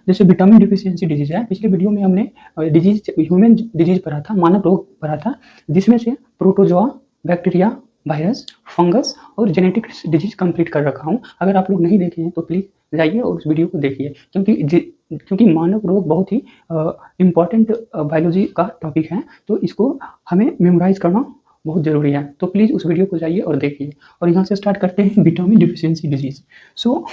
जैसे vitamin deficiency disease है, पिछले वीडियो में हमने डिजीज ह्यूमन डिजीज पढ़ा था, मानव रोग पढ़ा था, जिसमें से प्रोटोजोआ, बैक्टीरिया, वायरस, फंगस और जेनेटिक डिजीज कंप्लीट कर रखा हूँ। अगर आप लोग नहीं देखे हैं तो प्लीज जाइए और उस वीडियो को देखिए, क्योंकि मानव रोग बहुत ही इम्पॉर्टेंट बायोलॉजी का टॉपिक है, तो इसको हमें मेमोराइज करना बहुत ज़रूरी है। तो प्लीज़ उस वीडियो को जाइए और देखिए। और यहाँ से स्टार्ट करते हैं vitamin deficiency disease. So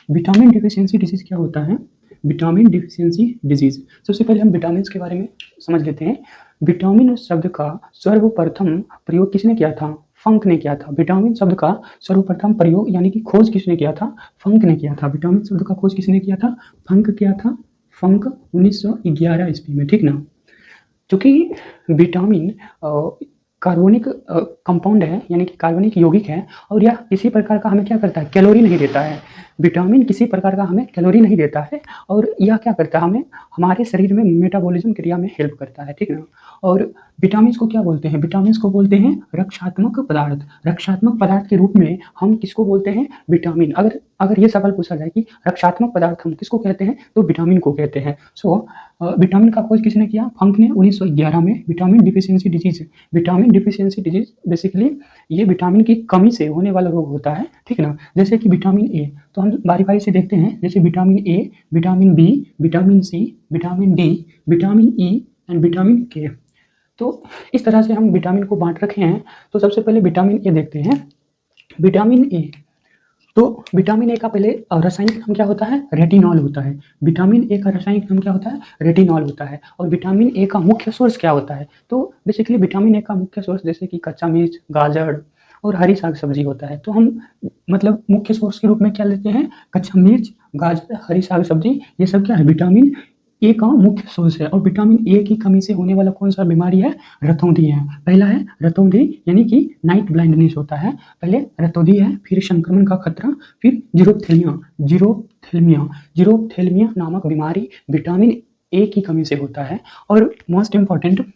vitamin deficiency disease क्या होता है? विटामिन डिफिशियंसी डिजीज, सबसे पहले हम विटामिन के बारे में समझ लेते हैं। विटामिन शब्द का सर्वप्रथम प्रयोग किसने किया था? फंक ने किया था। विटामिन शब्द का सर्वप्रथम प्रयोग यानी कि खोज किसने किया था? फंक ने किया था। विटामिन शब्द का खोज किसने किया था? फंक किया था। फंक 1911 ईस्वी में, ठीक ना। चूंकि विटामिन कार्बनिक कंपाउंड है, यानी कि कार्बनिक यौगिक है, और यह किसी प्रकार का हमें क्या करता है? कैलोरी नहीं देता है। विटामिन किसी प्रकार का हमें कैलोरी नहीं देता है, और यह क्या करता है? हमें हमारे शरीर में मेटाबॉलिज्म क्रिया में हेल्प करता है, ठीक ना। और विटामिन को क्या बोलते हैं? विटामिन को बोलते हैं रक्षात्मक पदार्थ। रक्षात्मक पदार्थ के रूप में हम किसको बोलते हैं? विटामिन। अगर ये सवाल पूछा जाए कि रक्षात्मक पदार्थ हम किसको कहते हैं, तो विटामिन को कहते हैं। सो विटामिन का खोज किसने किया? फंक ने 1911 में। Vitamin deficiency disease, vitamin deficiency disease basically ये विटामिन की कमी से होने वाला रोग होता है, ठीक ना। जैसे कि विटामिन ए, तो हम बारी बारी से देखते हैं। जैसे vitamin A, vitamin B, vitamin C, vitamin D, vitamin E and vitamin K. तो इस तरह से हम विटामिन को बांट रखे हैं। तो सबसे पहले विटामिन ए देखते हैं। विटामिन ए, तो विटामिन ए का पहले रासायनिक नाम क्या होता है? रेटिनॉल होता है। विटामिन ए का रासायनिक नाम क्या होता है? रेटिनॉल होता है। और विटामिन ए का मुख्य सोर्स क्या होता है? तो बेसिकली विटामिन ए का मुख्य सोर्स जैसे कि कच्चा मिर्च, गाजर और हरी साग सब्जी होता है। तो हम मतलब मुख्य सोर्स के रूप में क्या लेते हैं? कच्चा मिर्च, गाजर, हरी साग सब्जी, ये सब क्या है? विटामिन ए का मुख्य सोर्स है। और विटामिन ए की कमी से होने वाला कौन सा बीमारी है? रतौंधी है। पहला है रतौंधी, यानी कि नाइट ब्लाइंडनेस होता है। पहले रतौंधी है, फिर संक्रमण का खतरा, फिर जीरोप्थेल्मिया नामक बीमारी विटामिन ए की कमी से होता है। और मोस्ट इंपॉर्टेंट,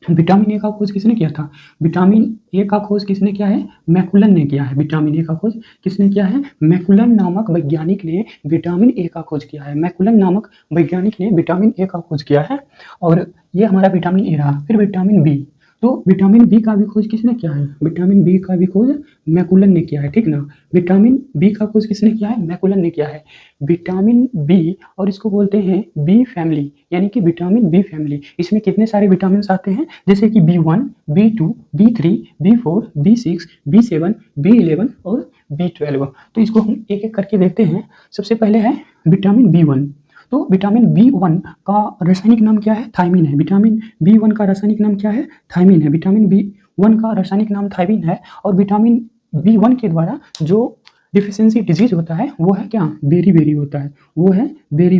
विटामिन ए का खोज किसने किया था? विटामिन ए का खोज किसने किया है? मैकुलन ने किया है। विटामिन ए का खोज किसने किया है? मैकुलन नामक वैज्ञानिक ने विटामिन ए का खोज किया है। मैकुलन नामक वैज्ञानिक ने विटामिन ए का खोज किया है। और ये हमारा विटामिन ए रहा। फिर विटामिन बी, तो विटामिन बी का भी खोज किसने किया है? विटामिन बी का भी खोज मैकुलन ने किया है, ठीक ना। विटामिन बी का खोज किसने किया है? मैकुलन ने किया है। विटामिन बी, और इसको बोलते हैं बी फैमिली, यानी कि विटामिन बी फैमिली। इसमें कितने सारे विटामिन आते हैं? जैसे कि B1, B2, B3, B4, B6, B7, B11 और B12। तो इसको हम एक एक करके देखते हैं। सबसे पहले है विटामिन B1। तो विटामिन B1 का रासायनिक नाम क्या है? थायमिन है। विटामिन B1 का रासायनिक नाम क्या है? थायमिन है। विटामिन B1 का रासायनिक नाम थायमिन है। और विटामिन B1 के द्वारा जो डिफिशियंसी डिजीज होता है वो है क्या? बेरी होता है। वो है बेरी।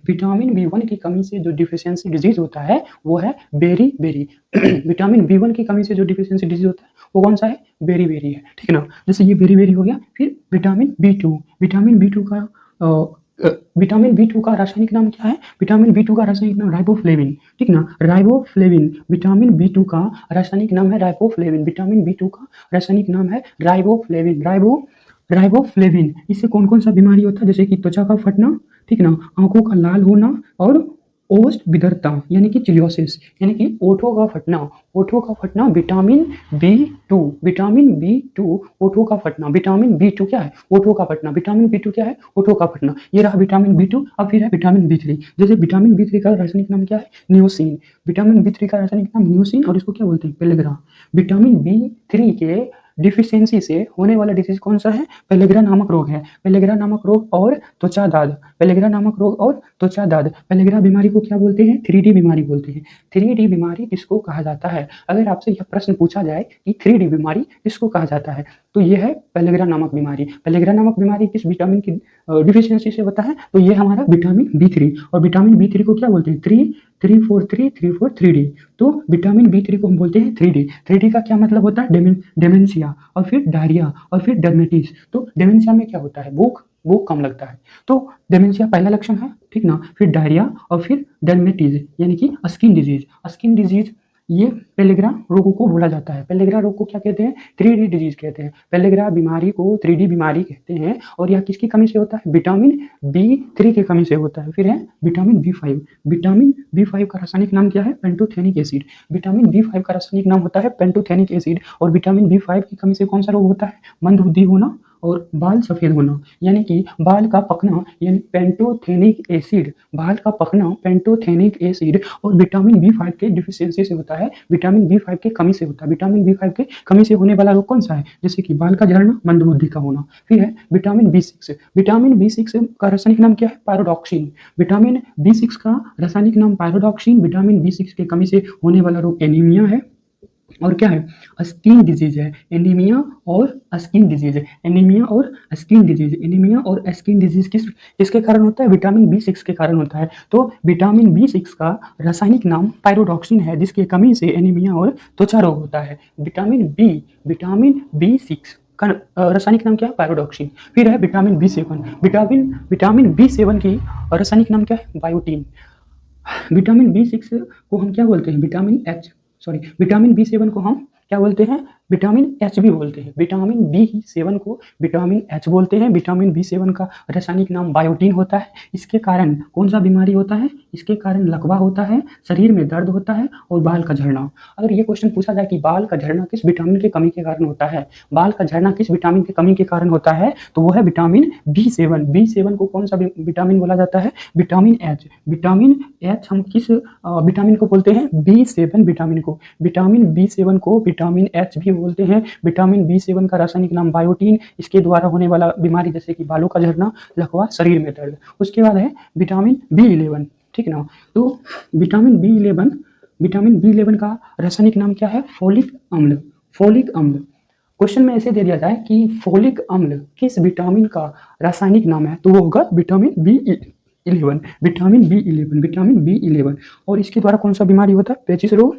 विटामिन B1 की कमी से जो डिफिशियंसी डिजीज होता है वो है बेरी। विटामिन B1 की कमी से जो डिफिशियंसी डिजीज होता है वो कौन सा है? बेरी है, ठीक है ना। जैसे ये बेरी हो गया। फिर विटामिन B2, विटामिन B2 का रासायनिक नाम क्या है? विटामिन B2 का रासायनिक नाम राइबोफ्लेविन, ठीक ना। राइबोफ्लेविन, विटामिन B2 का रासायनिक नाम है राइबोफ्लेविन। विटामिन B2 का रासायनिक नाम है राइबोफ्लेविन। राइबोफ्लेविन, इससे कौन कौन सा बीमारी होता है? जैसे कि त्वचा का फटना, ठीक ना, आंखों का लाल होना, और ओष्ठ विदरता यानी कि चिलियोसिस, यानी कि ओठों का फटना। विटामिन B2, ओठों का फटना। विटामिन B2 क्या है? ओठों का फटना। विटामिन B2 क्या है? ओठों का फटना। ये रहा विटामिन B2। अब फिर है विटामिन B3। जैसे विटामिन B3 का रासायनिक नाम क्या है? नियोसिन। विटामिन B3 का रासायनिक नाम नियोसिन, और इसको क्या बोलते हैं? पेलेग्रा। विटामिन B3 के डिफिशियंसी से होने वाला डिजीज कौन सा है? पेलेग्रा नामक रोग है। पेलेग्रा नामक रोग और त्वचा दाद। पेलेग्रा बीमारी को क्या बोलते हैं? 3D बीमारी बोलते हैं। 3D बीमारी किसको कहा जाता है? अगर आपसे यह प्रश्न पूछा जाए कि 3D बीमारी किसको कहा जाता है, तो यह है पेलेग्रा नामक बीमारी। पेलेग्रा नामक बीमारी किस विटामिन की डिफिशियंसी से होता है? तो ये हमारा विटामिन B3। और विटामिन B3 को क्या बोलते हैं? 3D। तो विटामिन B3 को हम बोलते हैं 3D। 3D का क्या मतलब होता है? डेमेंशिया, और फिर डायरिया, और फिर डर्मेटिस। तो डेमेंशिया में क्या होता है? भूख कम लगता है। तो डेमेंशिया पहला लक्षण है, ठीक ना। फिर डायरिया, और फिर डर्मेटिस यानी कि स्किन डिजीज। ये पेलेग्रा रोग को बोला जाता है। पेलेग्रा रोग को क्या कहते हैं? 3D डिजीज कहते हैं। पेलेग्रा बीमारी को 3D बीमारी कहते हैं और यह किसकी कमी से होता है? विटामिन B3 की कमी से होता है। फिर है विटामिन B5। विटामिन B5 का रासायनिक नाम क्या है? Pantothenic acid. विटामिन B5 का रासायनिक नाम होता है पेंटोथेनिक एसिड। और विटामिन B5 की कमी से कौन सा रोग होता है? मंदबुद्धि होना और बाल सफेद होना, यानी कि बाल का पकना, यानी पेंटोथेनिक एसिड, बाल का पकना पेंटोथेनिक एसिड और विटामिन B5 के डिफिशियंसी से होता है, विटामिन B5 के कमी से होता है। विटामिन B5 के कमी से होने वाला रोग कौन सा है? जैसे कि बाल का झड़ना, मंदबुद्धि का होना। फिर है विटामिन B6। विटामिन B6 का रासायनिक नाम क्या है? पायरोडॉक्सिन। विटामिन B6 का रासायनिक नाम पायरोडॉक्सिन। विटामिन B6 के कमी से होने वाला रोग एनीमिया है और क्या है? स्किन डिजीज है। एनीमिया और स्किन डिजीज है। एनीमिया और स्किन डिजीज। एनीमिया और स्किन डिजीज किसके कारण होता है? विटामिन B6 के कारण होता है। तो विटामिन B6 का रासायनिक नाम पायरोडॉक्सिन है, जिसकी कमी से एनीमिया और त्वचा रोग होता है। विटामिन B6 का रासायनिक नाम क्या है? पायरोडॉक्सिन। फिर है विटामिन B7। विटामिन B7 की रासायनिक नाम क्या है? बायोटीन। विटामिन B6 को हम क्या बोलते हैं? विटामिन B7 को हम क्या बोलते हैं? विटामिन H भी बोलते हैं। विटामिन B7 को विटामिन H बोलते हैं। विटामिन B7 का रासायनिक नाम बायोटीन होता है। इसके कारण कौन सा बीमारी होता है? इसके कारण लकवा होता है, शरीर में दर्द होता है और बाल का झड़ना। अगर ये क्वेश्चन पूछा जाए कि बाल का झड़ना किस विटामिन की कमी के कारण होता है, बाल का झड़ना किस विटामिन की कमी के कारण होता है, तो वो है विटामिन B7। B7 को कौन सा विटामिन बोला जाता है? Vitamin H। विटामिन H हम किस विटामिन को बोलते हैं? B7 विटामिन को। विटामिन B7 को विटामिन H भी बोलते हैं। विटामिन B7 का रासायनिक नाम बायोटीन। इसके द्वारा होने वाला बीमारी जैसे कि बालों का झड़ना, लकवा, शरीर में दर्द। उसके बाद है विटामिन B11, ठीक ना। तो विटामिन B11 का रासायनिक नाम क्या है? फोलिक अम्ल। फोलिक अम्ल। क्वेश्चन में ऐसे दे दिया जाए कि फोलिक अम्ल किस विटामिन का रासायनिक नाम है, तो वो होगा विटामिन B11। विटामिन B11 और इसके द्वारा कौन सा बीमारी होता है? पेचिश रोग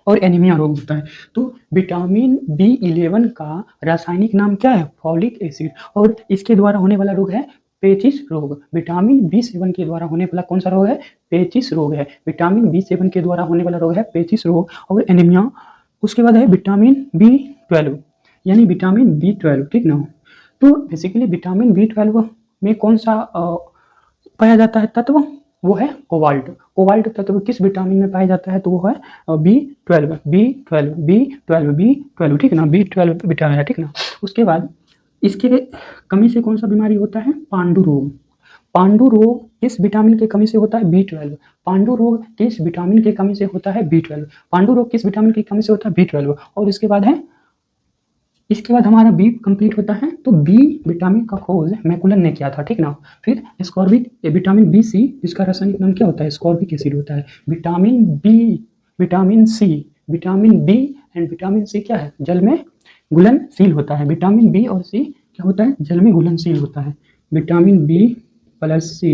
और एनीमिया रोग होता है। तो विटामिन B11 का रासायनिक नाम क्या है? Folic acid. और इसके द्वारा होने वाला रोग है पेचिश रोग। विटामिन B7 के द्वारा होने वाला कौन सा रोग है? पेचिश रोग है। विटामिन B7 के द्वारा होने वाला रोग है पेचिश रोग और एनीमिया। उसके बाद है विटामिन B12, यानी विटामिन B12, ठीक ना। तो बेसिकली विटामिन B12 में कौन सा पाया जाता है तत्व? वो है कोबाल्ट। कोबाल्ट तत्व किस विटामिन में पाया जाता है? तो वो है B12, ठीक है ना। B12 विटामिन है, ठीक ना। उसके बाद इसके कमी से कौन सा बीमारी होता है? पांडु रोग। पांडु रोग किस विटामिन की कमी से होता है? B12। पांडु रोग किस विटामिन की कमी से होता है? B12। पांडु रोग किस विटामिन की कमी से होता है? B12। और इसके बाद हमारा बी कंप्लीट होता है। तो बी विटामिन का खोज मैकुलन ने किया था, ठीक ना। फिर स्कॉर्बिक विटामिन B, जिसका रासायनिक नाम क्या होता है? स्कॉर्बिक एसिड होता है। Vitamin B and vitamin C क्या है? जल में घुलनशील होता है। विटामिन बी और सी क्या होता है? जल में घुलनशील होता है। विटामिन B+C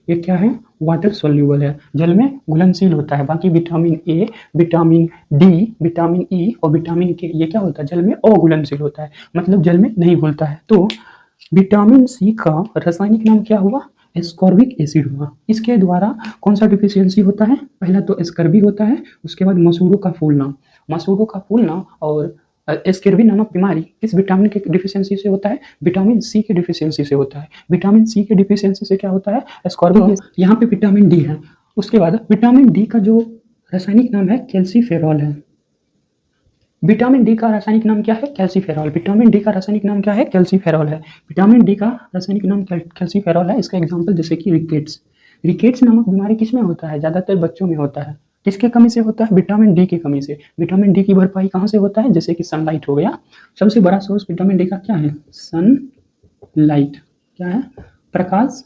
ये क्या है? वाटर सोल्यूबल है, जल में घुलनशील होता है। बाकी vitamin A, vitamin D, vitamin ई और विटामिन के ये क्या होता है? जल में अघुलनशील होता है, मतलब जल में नहीं घुलता है। तो विटामिन सी का रासायनिक नाम क्या हुआ? एस्कॉर्बिक एसिड हुआ। इसके द्वारा कौन सा डिफिशियंसी होता है? पहला तो एस्कर्बी होता है, उसके बाद मसूड़ों का फूलना और एस्कर्बी नामक बीमारी किस विटामिन के डिफिशियंसी से होता है? विटामिन सी के डिफिशियंसी से होता है। विटामिन सी के डिफिशियंसी से क्या होता है? एस्कॉर्बिक। यहाँ पे विटामिन डी है। उसके बाद विटामिन डी का जो रासायनिक नाम है कैल्सीफेरॉल है। विटामिन डी का रासायनिक नाम क्या है? कैल्सीफेरॉल। विटामिन डी का रासायनिक नाम क्या है? कैल्सीफेरॉल है। विटामिन डी का रासायनिक नाम कैल्सीफेरॉल है। इसका एग्जांपल जैसे कि रिकेट्स नामक बीमारी किसमें होता है? ज्यादातर बच्चों में होता है। किसके कमी से होता है? विटामिन डी की कमी से। विटामिन डी की भरपाई कहाँ से होता है? जैसे कि सनलाइट हो गया। सबसे बड़ा सोर्स विटामिन डी का क्या है? सनलाइट। क्या है? प्रकाश,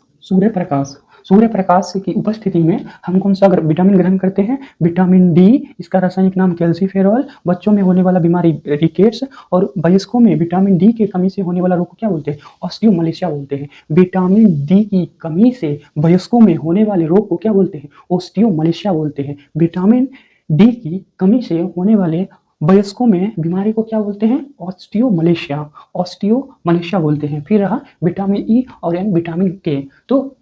सूर्य प्रकाश की उपस्थिति में हम कौन सा विटामिन ग्रहण करते हैं? Vitamin D. इसका रासायनिक नाम कैल्सीफेरॉल। बच्चों में होने वाला बीमारी रिकेट्स और वयस्कों में विटामिन डी की कमी से होने वाला रोग को क्या बोलते हैं? ऑस्टियोमलेशिया बोलते हैं। विटामिन डी की कमी से वयस्कों में होने वाले रोग को क्या बोलते हैं? ऑस्टियोमलेशिया बोलते हैं। विटामिन डी की कमी से होने वाले वयस्कों में बीमारी को क्या बोलते हैं? ऑस्टियोमलेशिया बोलते हैं। फिर रहा विटामिन ई और विटामिन के। तो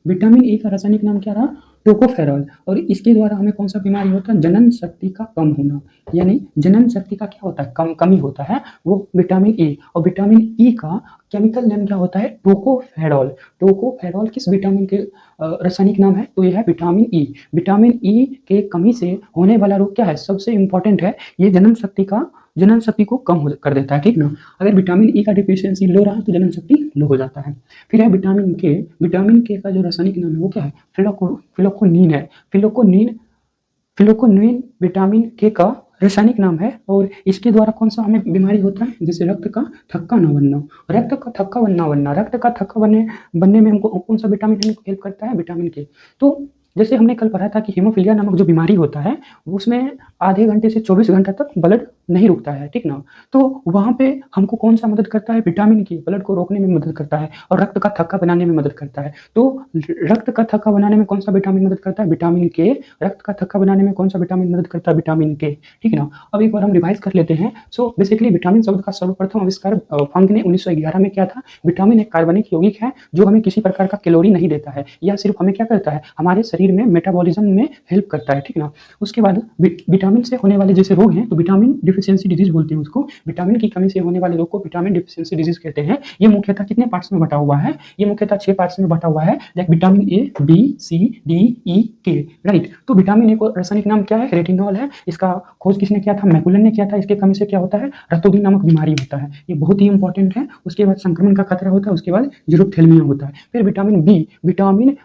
विटामिन ए का रासायनिक नाम क्या रहा? टोकोफेरॉल। और इसके द्वारा हमें कौन सा बीमारी होता है, जनन शक्ति का कम होना, यानी जनन शक्ति का क्या होता है, कमी होता है, वो विटामिन ई। और विटामिन ई का केमिकल नेम क्या होता है, टोकोफेरॉल। टोकोफेरॉल किस विटामिन के रासायनिक नाम है, तो यह है विटामिन ई। विटामिन ई के कमी से होने वाला रोग क्या है, सबसे इंपॉर्टेंट है, ये जनन शक्ति को कम कर देता है, ठीक ना। अगर विटामिन ई का डिफिशियंसी लो रहा तो जनन शक्ति लो हो जाता है। फिर है विटामिन के। विटामिन के का जो रासायनिक नाम है वो क्या है, फिलोकोनिन है। फिलोकोनिन विटामिन के का रासायनिक नाम है। और इसके द्वारा कौन सा हमें बीमारी होता है, जैसे रक्त का थक्का न बनना, रक्त का थक्का बनने में हमको कौन सा विटामिन हमें हेल्प करता है, विटामिन के। तो जैसे हमने कल पढ़ा था कि हीमोफीलिया नामक जो बीमारी होता है उसमें आधे घंटे से 24 घंटा तक ब्लड नहीं रुकता है, ठीक ना। तो वहाँ पे हमको कौन सा मदद करता है, विटामिन के ब्लड को रोकने में मदद करता है और रक्त का थक्का बनाने में मदद करता है। तो रक्त का थक्का बनाने में कौन सा विटामिन मदद करता है, विटामिन के। रक्त का थक्का बनाने में कौन सा विटामिन मदद करता है, विटामिन के, ठीक ना। अब एक बार हम रिवाइज कर लेते हैं। सो बेसिकली विटामिन शब्द का सर्वप्रथम आविष्कार फंक ने 1911 में किया था। विटामिन एक कार्बनिक यौगिक है जो हमें किसी प्रकार का कैलोरी नहीं देता है, या सिर्फ हमें क्या करता है, हमारे शरीर में मेटाबॉलिज्म में हेल्प करता है, ठीक ना। उसके बाद विटामिन से होने वाले जैसे रोग हैं तो विटामिन डिफिशियंसी डिजीज बोलते हैं उसको। विटामिन की कमी से होने वाले रोग को विटामिन डिफिशियंसी डिजीज कहते हैं। ये मुख्यतः कितने पार्ट्स में बटा हुआ है, ये मुख्यतः 6 पार्ट्स में बटा हुआ है, like vitamin A, B, C, D, E, K, right. तो विटामिन ए को रासायनिक नाम क्या है, रेटिनॉल है। इसका खोज किसने किया था, मैकुलन ने किया था। इसके कमी से क्या होता है, रतौंधी नामक बीमारी होता है, ये बहुत ही इंपॉर्टेंट है। उसके बाद संक्रमण का खतरा होता है, उसके बाद जीरोथेल्मिया होता है। फिर विटामिन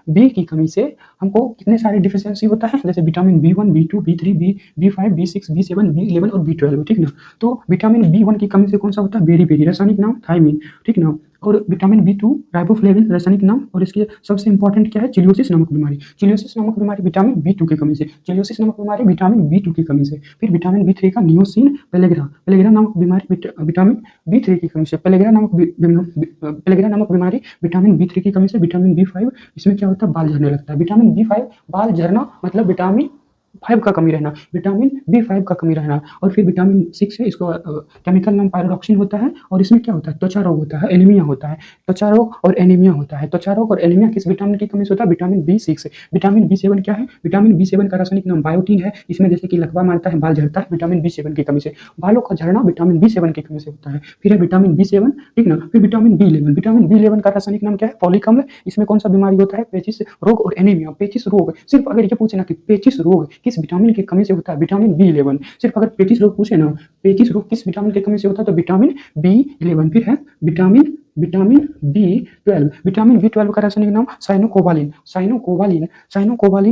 बी की कमी से हमको कितने सारे डिफिशियंसी होता है, जैसे vitamin B1, B2, B3, B5, B6, B7, B11 और B12, ठीक ना। तो विटामिन B1 की कमी से कौन सा होता है, बेरी, रासायनिक नाम थायमिन, ठीक ना। और विटामिन B2 राइबोफ्लेविन, रासायनिक नाम। और इसके सबसे इंपॉर्टेंट क्या है, चिलियोसिस नामक बीमारी। चिलियोसिस नामक बीमारी विटामिन B2 की कमी से। चिलियोसिस नामक बीमारी विटामिन B2 की कमी से। फिर विटामिन B3 का नियोसिन पेलेग्रा नामक बीमारी विटामिन B3 की कमी से। पेलेग्रा नामक बीमारी विटामिन B3 की कमी से। विटामिन B5, इसमें क्या होता है, बाल झड़ने लगता है। विटामिन B5 बाल झड़ना मतलब विटामिन 5 का कमी रहना, विटामिन B5 का कमी रहना। और फिर विटामिन 6 है, इसको केमिकल नाम पायरोक्सिन होता है। और इसमें क्या होता है, त्वचा रोग होता है, एनीमिया होता है। त्वचा रोग और एनीमिया होता है। त्वचा रोग और एनीमिया किस विटामिन की कमी से होता है, विटामिन B6। विटामिन B7 क्या है, विटामिन B7 का रासायनिक नाम बायोटीन है। इसमें जैसे कि लकवा मारता है, बाल झड़ता है, विटामिन B7 की कमी से। बालों का झड़ना विटामिन B7 की कमी से होता है। फिर है विटामिन B7, ठीक ना। फिर विटामिन B11। विटामिन B11 का रासायनिक नाम क्या है, फॉलिक अम्ल। इसमें कौन सा बीमारी होता है, पेचिस रोग और एनीमिया। पेचिस रोग, सिर्फ अगर ये पूछे ना कि पेचिस रोग किस विटामिन की कमी से होता है, विटामिन B11। सिर्फ अगर पेचिस रोग पूछे ना, पेचिस रोग किस विटामिन की कमी से होता है, तो विटामिन B11। फिर है विटामिन B12। विटामिन B12 का रासायनिक नाम साइनोकोबालिन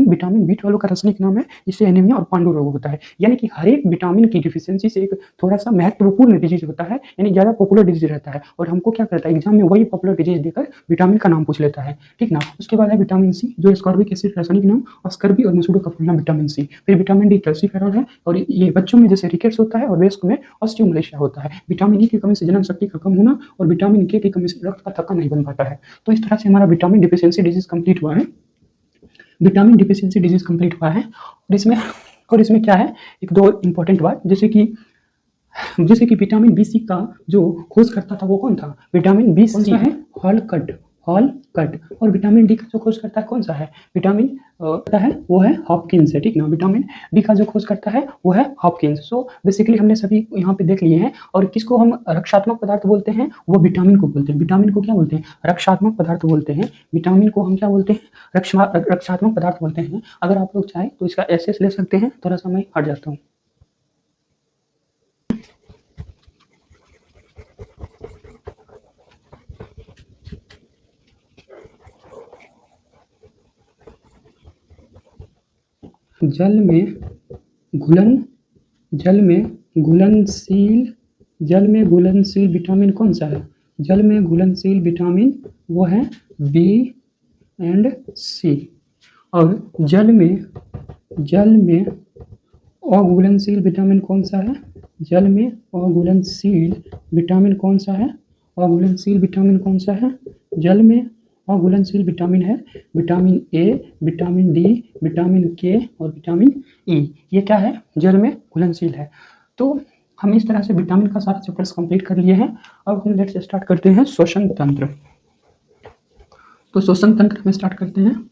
विटामिन B12 का रासायनिक नाम है। इससे एनीमिया और पांडु रोग होता है। यानी कि हर एक विटामिन की डिफिशियंसी से एक थोड़ा सा महत्वपूर्ण डिजीज होता है, यानी ज्यादा पॉपुलर डिजीज रहता है। और हमको क्या करता है, एग्जाम में वही पॉपुलर डिजीज देकर विटामिन का नाम पूछ लेता है, ठीक ना। उसके बाद है विटामिन सी, जो एस्कॉर्बिक एसिड रासायनिक नाम अस्कर्बी और मसूडो का नाम विटामिन सी। फिर विटामिन डी कैल्सीफेरॉल है, और ये बच्चों में जैसे रिकेट्स होता है और वयस्क में ऑस्टियोमलेशिया होता है। विटामिन ई की कमी से जनन शक्ति का कम होना, और विटामिन के की कमी से रक्त का थक्का नहीं बन पाता है। तो इस तरह से हमारा विटामिन डिफिशियंसी डिजीज कंप्लीट हुआ है। विटामिन डिफिशियंसी डिजीज कंप्लीट हुआ है। और इसमें क्या है, एक दो इंपॉर्टेंट बात, जैसे कि विटामिन बी सिक्स का जो खोज करता था वो कौन था, विटामिन बी कौन सा है, हॉलकट। और विटामिन डी का जो खोज करता है कौन सा है, विटामिन है वो है हॉपकिंस है, ठीक ना। विटामिन डी का जो खोज करता है वो है हॉपकिंस। सो बेसिकली हमने सभी यहाँ पे देख लिए हैं। और किसको हम रक्षात्मक पदार्थ बोलते हैं, वो विटामिन को बोलते हैं। विटामिन को क्या बोलते हैं, रक्षात्मक पदार्थ बोलते हैं। विटामिन को हम क्या बोलते हैं, रक्षात्मक पदार्थ बोलते हैं। अगर आप लोग चाहें तो इसका एसेस ले सकते हैं। थोड़ा सा मैं हट जाता हूँ। जल में घुलनशील विटामिन कौन सा है, जल में घुलनशील विटामिन वो है बी एंड सी। और जल में अघुलनशील विटामिन कौन सा है, जल में अघुलनशील विटामिन कौन सा है, अघुलनशील विटामिन कौन सा है, जल में अघुलनशील विटामिन है vitamin A, vitamin D, vitamin के और विटामिन ई। ये क्या है, जल में घुलनशील है। तो हम इस तरह से विटामिन का सारा चैप्टर्स कंप्लीट कर लिए हैं। अब हम लेट्स स्टार्ट करते हैं श्वसन तंत्र। तो श्वसन तंत्र में स्टार्ट करते हैं।